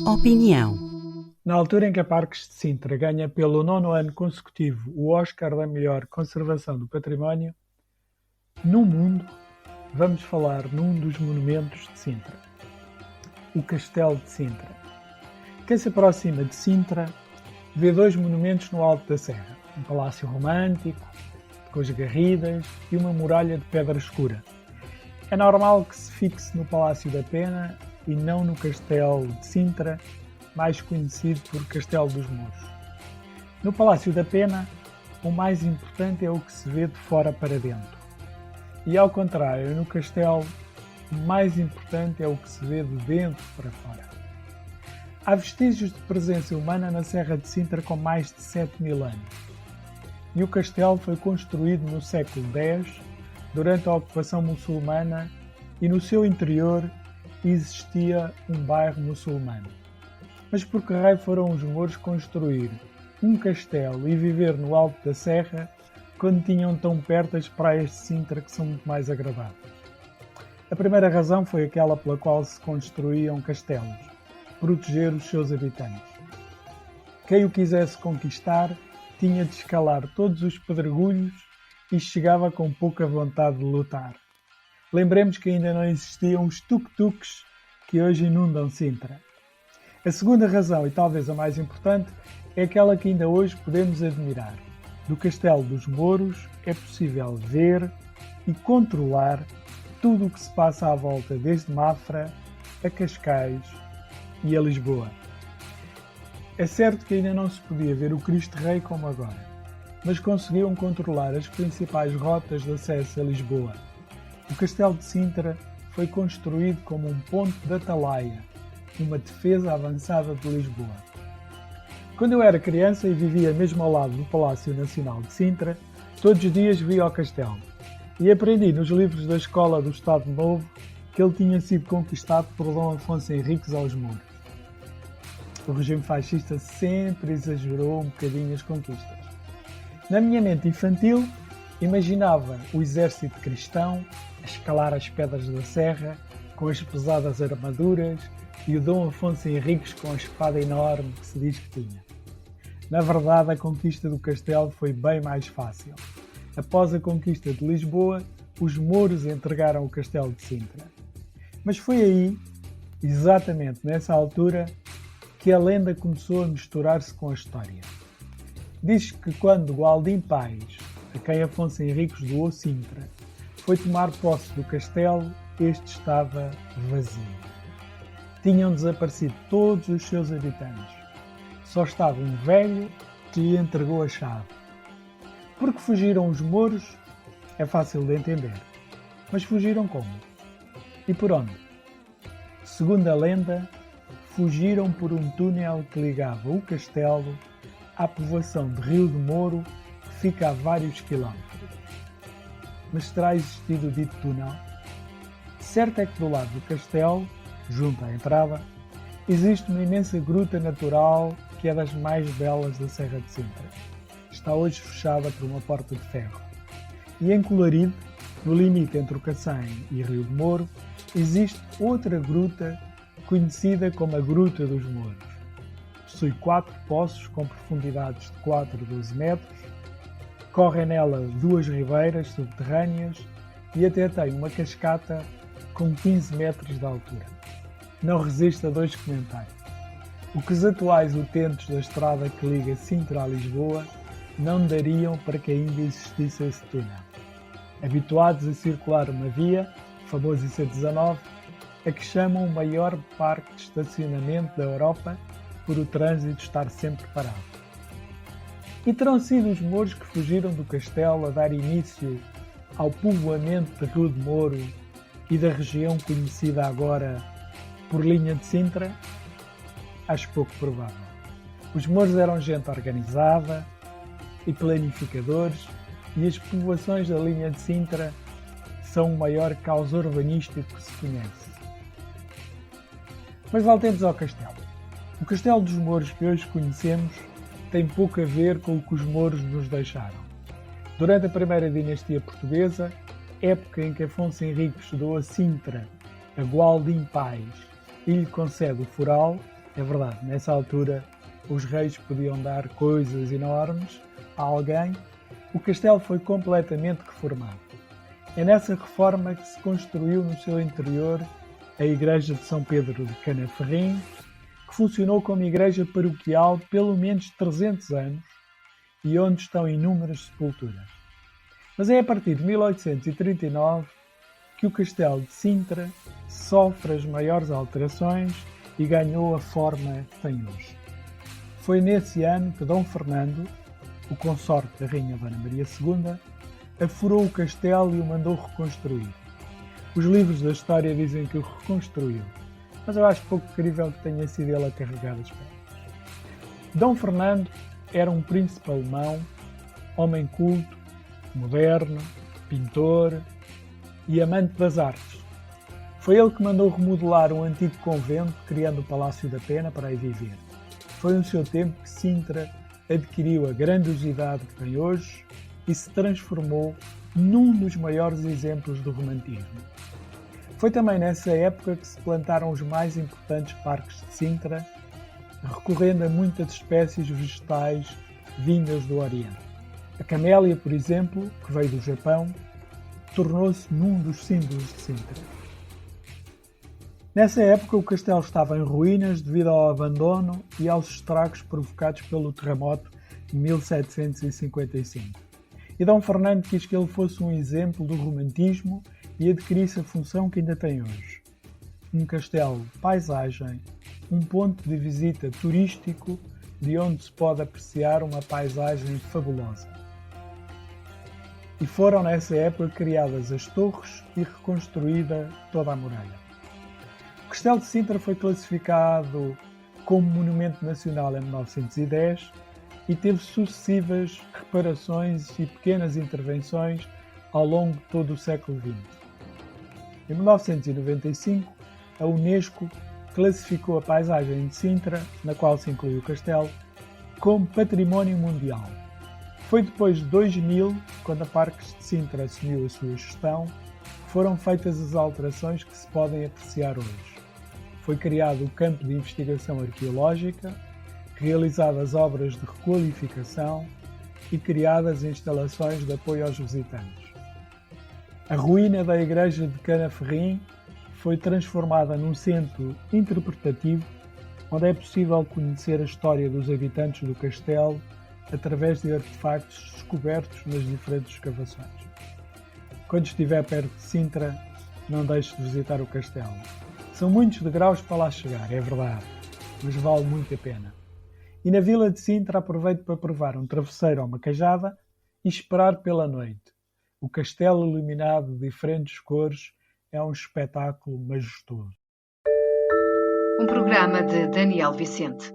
Opinião. Na altura em que a Parques de Sintra ganha pelo 9º ano consecutivo o Oscar da melhor conservação do património, no mundo vamos falar num dos monumentos de Sintra, o Castelo de Sintra. Quem se aproxima de Sintra vê dois monumentos no alto da serra, um palácio romântico, com as garridas e uma muralha de pedra escura. É normal que se fixe no Palácio da Pena e não no Castelo de Sintra, mais conhecido por Castelo dos Mouros. No Palácio da Pena, o mais importante é o que se vê de fora para dentro. E ao contrário, no Castelo, o mais importante é o que se vê de dentro para fora. Há vestígios de presença humana na Serra de Sintra com mais de 7.000 anos. E o castelo foi construído no século X, durante a ocupação muçulmana, e no seu interior existia um bairro muçulmano. Mas por que raio foram os mouros construir um castelo e viver no alto da serra quando tinham tão perto as praias de Sintra, que são muito mais agradáveis? A primeira razão foi aquela pela qual se construíam castelos: proteger os seus habitantes. Quem o quisesse conquistar tinha de escalar todos os pedregulhos e chegava com pouca vontade de lutar. Lembremos que ainda não existiam os tuk-tuks que hoje inundam Sintra. A segunda razão, e talvez a mais importante, é aquela que ainda hoje podemos admirar. Do Castelo dos Mouros é possível ver e controlar tudo o que se passa à volta, desde Mafra a Cascais e a Lisboa. É certo que ainda não se podia ver o Cristo Rei como agora, mas conseguiam controlar as principais rotas de acesso a Lisboa. O Castelo de Sintra foi construído como um ponto de atalaia, uma defesa avançada de Lisboa. Quando eu era criança e vivia mesmo ao lado do Palácio Nacional de Sintra, todos os dias via ao castelo e aprendi nos livros da Escola do Estado Novo que ele tinha sido conquistado por Dom Afonso Henriques aos Mouros. O regime fascista sempre exagerou um bocadinho as conquistas. Na minha mente infantil, imaginava o exército cristão a escalar as pedras da serra com as pesadas armaduras e o Dom Afonso Henriques com a espada enorme que se diz que tinha. Na verdade, a conquista do castelo foi bem mais fácil. Após a conquista de Lisboa, os mouros entregaram o Castelo de Sintra. Mas foi aí, exatamente nessa altura, que a lenda começou a misturar-se com a história. Diz que quando Gualdim Pais, a quem Afonso Henriques doou Sintra, foi tomar posse do castelo, este estava vazio. Tinham desaparecido todos os seus habitantes. Só estava um velho que lhe entregou a chave. Porque fugiram os mouros, é fácil de entender. Mas fugiram como? E por onde? Segundo a lenda, fugiram por um túnel que ligava o castelo à povoação de Rio de Moro, que fica a vários quilómetros. Mas terá existido o dito túnel? Certo é que do lado do castelo, junto à entrada, existe uma imensa gruta natural que é das mais belas da Serra de Sintra. Está hoje fechada por uma porta de ferro. E em Colarido, no limite entre o Cacém e Rio de Moro, existe outra gruta conhecida como a Gruta dos Mouros. Possui 4 poços com profundidades de 4 a 12 metros, correm nela 2 ribeiras subterrâneas e até tem uma cascata com 15 metros de altura. Não resiste a 2 comentários. O que os atuais utentes da estrada que liga Sintra a Lisboa não dariam para que ainda existisse esse túnel. Habituados a circular uma via, o famoso IC19, a que chamam o maior parque de estacionamento da Europa por o trânsito estar sempre parado. E terão sido os mouros que fugiram do castelo a dar início ao povoamento de Rio de Moro e da região conhecida agora por Linha de Sintra? Acho pouco provável. Os mouros eram gente organizada e planificadores, e as povoações da Linha de Sintra são o maior caos urbanístico que se conhece. Mas voltemos ao castelo. O Castelo dos Mouros que hoje conhecemos tem pouco a ver com o que os mouros nos deixaram. Durante a primeira dinastia portuguesa, época em que Afonso Henriques doa Sintra a Gualdim Pais e lhe concede o foral, É verdade, nessa altura os reis podiam dar coisas enormes a alguém. O castelo foi completamente reformado. É nessa reforma que se construiu no seu interior a Igreja de São Pedro de Canaferrim, que funcionou como igreja paroquial pelo menos 300 anos e onde estão inúmeras sepulturas. Mas é a partir de 1839 que o Castelo de Sintra sofre as maiores alterações e ganhou a forma que tem hoje. Foi nesse ano que Dom Fernando, o consorte da Rainha Dona Maria II, afurou o castelo e o mandou reconstruir. Os livros da história dizem que o reconstruiu, mas eu acho pouco crível que tenha sido ele a carregar as pedras. Dom Fernando era um príncipe alemão, homem culto, moderno, pintor e amante das artes. Foi ele que mandou remodelar um antigo convento, criando o Palácio da Pena para aí viver. Foi no seu tempo que Sintra adquiriu a grandiosidade que tem hoje e se transformou num dos maiores exemplos do romantismo. Foi também nessa época que se plantaram os mais importantes parques de Sintra, recorrendo a muitas espécies vegetais vindas do Oriente. A camélia, por exemplo, que veio do Japão, tornou-se num dos símbolos de Sintra. Nessa época o castelo estava em ruínas devido ao abandono e aos estragos provocados pelo terremoto de 1755. E Dom Fernando quis que ele fosse um exemplo do romantismo e adquirisse a função que ainda tem hoje. Um castelo paisagem, um ponto de visita turístico de onde se pode apreciar uma paisagem fabulosa. E foram nessa época criadas as torres e reconstruída toda a muralha. O Castelo de Sintra foi classificado como Monumento Nacional em 1910 e teve sucessivas reparações e pequenas intervenções ao longo de todo o século XX. Em 1995, a Unesco classificou a paisagem de Sintra, na qual se inclui o castelo, como Património Mundial. Foi depois de 2000, quando a Parques de Sintra assumiu a sua gestão, que foram feitas as alterações que se podem apreciar hoje. Foi criado o Campo de Investigação Arqueológica, realizadas obras de requalificação e criadas instalações de apoio aos visitantes. A ruína da Igreja de Canaferrim foi transformada num centro interpretativo onde é possível conhecer a história dos habitantes do castelo através de artefactos descobertos nas diferentes escavações. Quando estiver perto de Sintra, não deixe de visitar o castelo. São muitos degraus para lá chegar, é verdade, mas vale muito a pena. E na Vila de Sintra aproveito para provar um travesseiro ou uma cajada e esperar pela noite. O castelo iluminado de diferentes cores é um espetáculo majestoso. Um programa de Daniel Vicente.